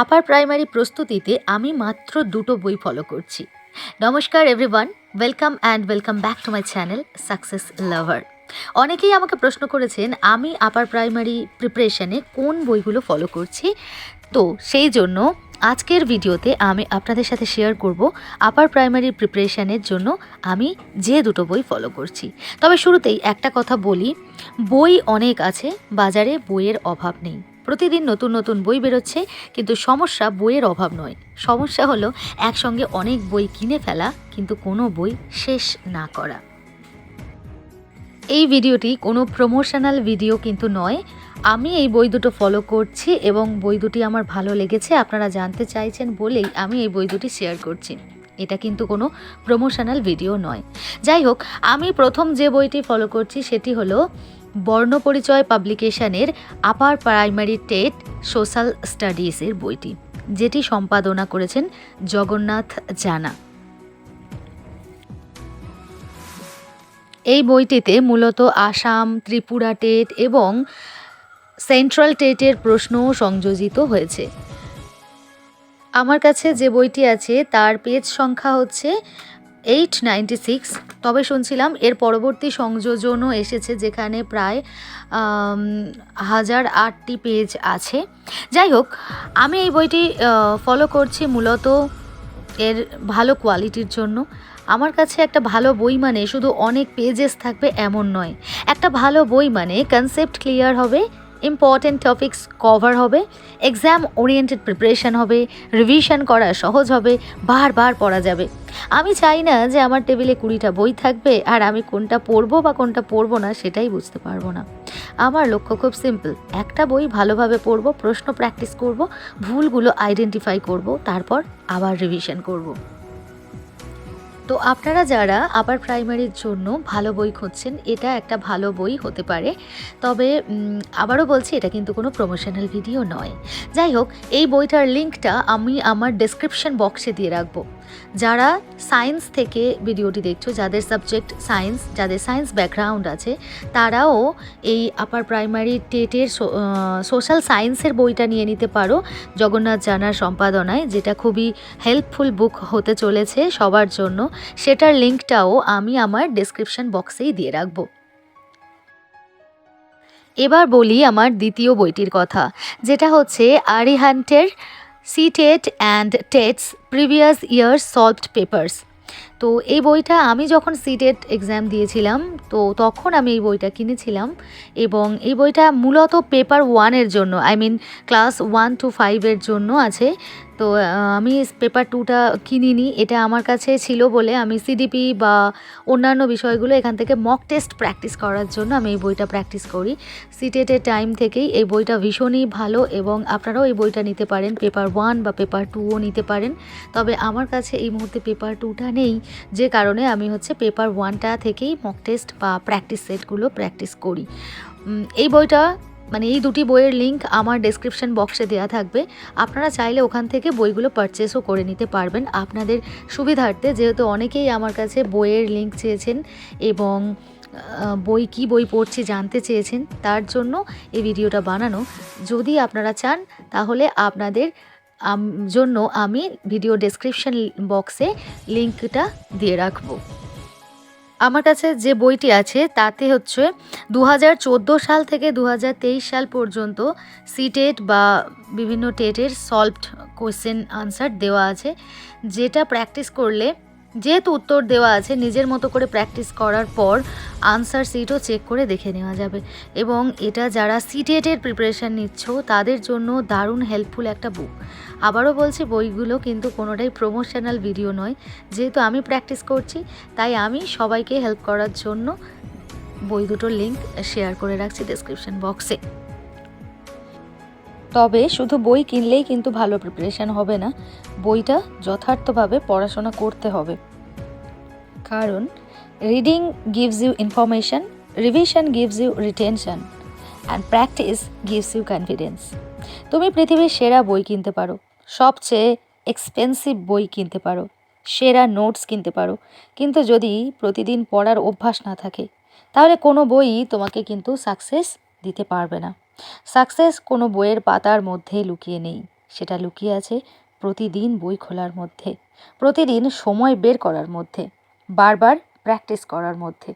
Upper primary প্রস্তুতিতে আমি মাত্র দুটো বই ফলো করছি। নমস্কার everyone, welcome back to my channel success lover. অনেকেই আমাকে প্রশ্ন করেছেন আমি আপার প্রাইমারি প্রিপারেশানে কোন বইগুলো ফলো করছি। তো সেই জন্য আজকের ভিডিওতে আমি আপনাদের সাথে শেয়ার করব আপার প্রাইমারি প্রিপারেশানের জন্য আমি যে দুটো বই ফলো করছি। তবে শুরুতেই একটা কথা বলি, বই অনেক আছে, বাজারে বইয়ের অভাব নেই। প্রতিদিন নতুন নতুন বই বেরোচ্ছে, কিন্তু সমস্যা বইয়ের অভাব নয়, সমস্যা হলো একসঙ্গে অনেক বই কিনে ফেলা কিন্তু কোনো বই শেষ না করা। এই ভিডিওটি কোনো প্রমোশনাল ভিডিও কিন্তু নয়। আমি এই বই দুটো ফলো করছি এবং বই দুটি আমার ভালো লেগেছে, আপনারা জানতে চাইছেন বলেই আমি এই বই দুটি শেয়ার করছি। এটা কিন্তু কোনো প্রমোশনাল ভিডিও নয়। যাই হোক, আমি প্রথম যে বইটি ফলো করছি সেটি হলো বর্ণপরিচয় পাবলিকেশনের আপার প্রাইমারি টেট সোশ্যাল স্টাডিজের বইটি, যেটি সম্পাদনা করেছেন জগন্নাথ জানা। এই বইটিতে মূলত আসাম, ত্রিপুরা টেট এবং সেন্ট্রাল টেটের প্রশ্নও সংযোজিত হয়েছে। আমার কাছে যে বইটি আছে তার পেজ সংখ্যা হচ্ছে 896। তবে শুনছিলাম এর পরবর্তী সংযোজনও এসেছে, যেখানে প্রায় 1008টি পেজ আছে। যাই হোক, আমি এই বইটি ফলো করছি মূলত এর ভালো কোয়ালিটির জন্য। আমার কাছে একটা ভালো বই মানে শুধু অনেক পেজেস থাকবে এমন নয়। একটা ভালো বই মানে কনসেপ্ট ক্লিয়ার হবে, ইম্পর্টেন্ট টপিকস কভার হবে, এক্সাম ওরিয়েন্টেড প্রিপারেশান হবে, রিভিশন করা সহজ হবে, বারবার পড়া যাবে। আমি চাই না যে আমার টেবিলে 20টা বই থাকবে আর আমি কোনটা পড়বো বা কোনটা পড়বো না সেটাই বুঝতে পারবো না। আমার লক্ষ্য খুব সিম্পল, একটা বই ভালোভাবে পড়বো, প্রশ্ন প্র্যাকটিস করব, ভুলগুলো আইডেন্টিফাই করব, তারপর আবার রিভিশন করব। তো আপনারা যারা আপার প্রাইমারির জন্য ভালো বই খুঁজছেন, এটা একটা ভালো বই হতে পারে। তবে আবারও বলছি, এটা কিন্তু কোনো প্রমোশনাল ভিডিও নয়। যাই হোক, এই বইটার লিঙ্কটা আমি আমার ডেসক্রিপশন বক্সে দিয়ে রাখবো। যারা সায়েন্স থেকে ভিডিওটি দেখছো, যাদের সাবজেক্ট সায়েন্স, যাদের সায়েন্স ব্যাকগ্রাউন্ড আছে, তারাও এই আপার প্রাইমারি টেটের সোশ্যাল সায়েন্সের বইটা নিয়ে নিতে পারো জগন্নাথ জানার সম্পাদনায়, যেটা খুবই হেল্পফুল বুক হতে চলেছে সবার জন্য। সেটার লিঙ্কটাও আমি আমার ডেসক্রিপশন বক্সেই দিয়ে রাখবো। এবার বলি আমার দ্বিতীয় বইটির কথা, যেটা হচ্ছে আরিহান্টের CTET and TETs previous year solved papers. তো এই বইটা আমি যখন সিটেট এক্সাম দিয়েছিলাম, তো তখন আমি এই বইটা কিনেছিলাম এবং এই বইটা মূলত পেপার 1-এর জন্য, ক্লাস 1 to 5-এর জন্য আছে। তো আমি পেপার 2টা কিনিনি, এটা আমার কাছে ছিল বলে আমি সিডিপি বা অন্যান্য বিষয়গুলো এখান থেকে মক টেস্ট প্র্যাকটিস করার জন্য আমি এই বইটা প্র্যাকটিস করি। সিটেটের টাইম থেকেই এই বইটা ভীষণই ভালো এবং আপনারাও এই বইটা নিতে পারেন, পেপার 1 বা পেপার 2ও নিতে পারেন। তবে আমার কাছে এই মুহূর্তে পেপার 2টা নেই, যে কারণে আমি পেপার 1টা থেকেই মক টেস্ট বা প্র্যাকটিস সেটগুলো প্র্যাকটিস করি। এই বইটা এই দুটি বইয়ের লিঙ্ক আমার ডেসক্রিপশন বক্সে দেওয়া থাকবে। আপনারা চাইলে ওখান থেকে বইগুলো পারচেসও করে নিতে পারবেন আপনাদের সুবিধার্থে, যেহেতু অনেকেই আমার কাছে বইয়ের লিঙ্ক চেয়েছেন এবং কী বই পড়ছি জানতে চেয়েছেন, তার জন্য এই ভিডিওটা বানানো। যদি আপনারা চান তাহলে আপনাদের জন্য আমি ভিডিও ডেসক্রিপশন বক্সে লিঙ্কটা দিয়ে রাখবো। আমার কাছে যে বইটি আছে তাতে 2014 সাল থেকে 2023 সাল পর্যন্ত সিটেট বা বিভিন্ন টেটের সলভড কোয়েশ্চেন আনসার দেওয়া আছে, যেটা প্র্যাকটিস করলে, যেহেতু উত্তর দেওয়া আছে, নিজের মতো করে প্র্যাকটিস করার পর আনসার সিটও চেক করে দেখে নেওয়া যাবে। এবং এটা যারা সিটেটের প্রিপারেশান নিচ্ছ তাদের জন্য দারুণ হেল্পফুল একটা বুক। আবারও বলছি, বইগুলো কিন্তু কোনোটাই প্রমোশনাল ভিডিও নয়। যেহেতু আমি প্র্যাকটিস করছি, তাই আমি সবাইকে হেল্প করার জন্য বই দুটোর লিঙ্ক শেয়ার করে রাখছি ডেসক্রিপশন বক্সে। তবে শুধু বই কিনলেই কিন্তু ভালো প্রিপারেশান হবে না, বইটা যথার্থভাবে পড়াশোনা করতে হবে। কারণ reading gives you information, revision gives you retention and practice gives you confidence. তুমি পৃথিবীর সেরা বই কিনতে পারো, সবচেয়ে এক্সপেন্সিভ বই কিনতে পারো, সেরা নোটস কিনতে পারো, কিন্তু যদি প্রতিদিন পড়ার অভ্যাস না থাকে, তাহলে কোনো বই তোমাকে কিন্তু সাকসেস দিতে পারবে না। সাকসেস কোনো বইয়ের পাতার মধ্যে লুকিয়ে নেই, সেটা লুকিয়ে আছে প্রতিদিন বই খোলার মধ্যে, প্রতিদিন সময় বের করার মধ্যে, বারবার প্র্যাকটিস করার মধ্যে।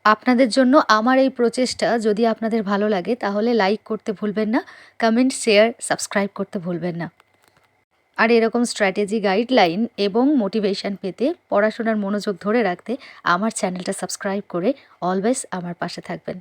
আপনাদের জন্য আমার এই প্রচেষ্টা যদি আপনাদের ভালো লাগে তাহলে লাইক করতে ভুলবেন না, কমেন্ট, শেয়ার, সাবস্ক্রাইব করতে ভুলবেন না। আর এরকম স্ট্র্যাটেজি, গাইডলাইন এবং মোটিভেশন পেতে, পড়াশোনার মনোযোগ ধরে রাখতে আমার চ্যানেলটা সাবস্ক্রাইব করে অলওয়েজ আমার পাশে থাকবেন।